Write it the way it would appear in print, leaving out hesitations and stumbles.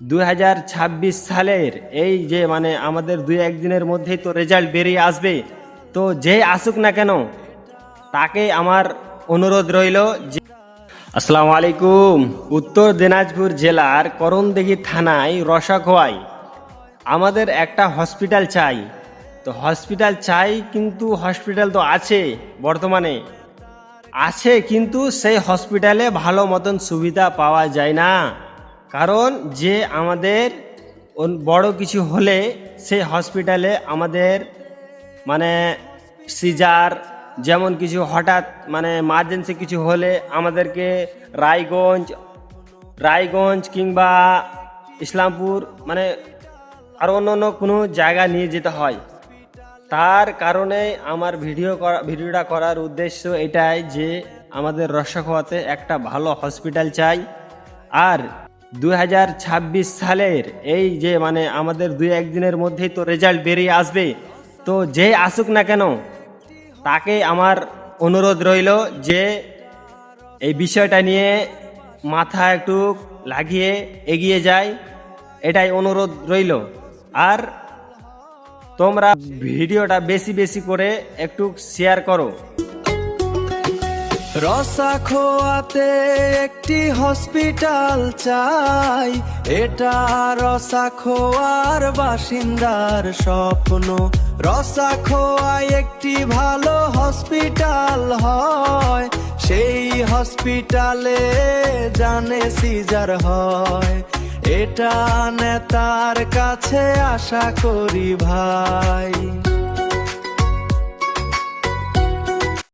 2026 সালের এই যে আমাদের 2-1 দিনের মধ্যেই তো রেজাল্ট বেরিয়ে আসবে। তো যে আসুক না কেন তাকে আমার অনুরোধ রইল যে আসসালামু আলাইকুম। উত্তর দিনাজপুর জেলার করণদিঘি থানায় রসাখোয়ায় আমাদের একটা হসপিটাল চাই। তো হসপিটাল চাই, কিন্তু হসপিটাল তো আছে, বর্তমানে আছে, কিন্তু সেই হসপিটালে ভালো মতন সুবিধা পাওয়া যায় না। কারণ যে আমাদের বড় কিছু হলে সেই হসপিটালে আমাদের মানে সিজার যেমন কিছু হঠাৎ এমার্জেন্সি কিছু হলে আমাদেরকে রায়গঞ্জ কিংবা ইসলামপুর আর অন্য কোনো জায়গা নিয়ে যেতে হয়। তার কারণে আমার ভিডিওটা করার উদ্দেশ্য এটাই যে আমাদের রসাখোয়াতে একটা ভালো হসপিটাল চাই। আর 2026 সালের এই যে আমাদের 2-1 দিনের মধ্যেই তো রেজাল্ট বেরিয়ে আসবে। তো যে আসুক না কেন তাকে আমার অনুরোধ রইল যে এই বিষয়টা নিয়ে মাথা একটু লাগিয়ে এগিয়ে যায়, এটাই অনুরোধ রইল। আর তোমরা ভিডিওটা বেশি বেশি করে একটু শেয়ার করো। রসাখোয়াতে একটি হসপিটাল চাই, এটা রসাখোয়ার বাসিন্দার স্বপ্ন। রসাখোয়ায় একটি ভালো হসপিটাল হয়, সেই হসপিটালে জানে সিজার হয়। এটা নেতার কাছে আশা করি ভাই।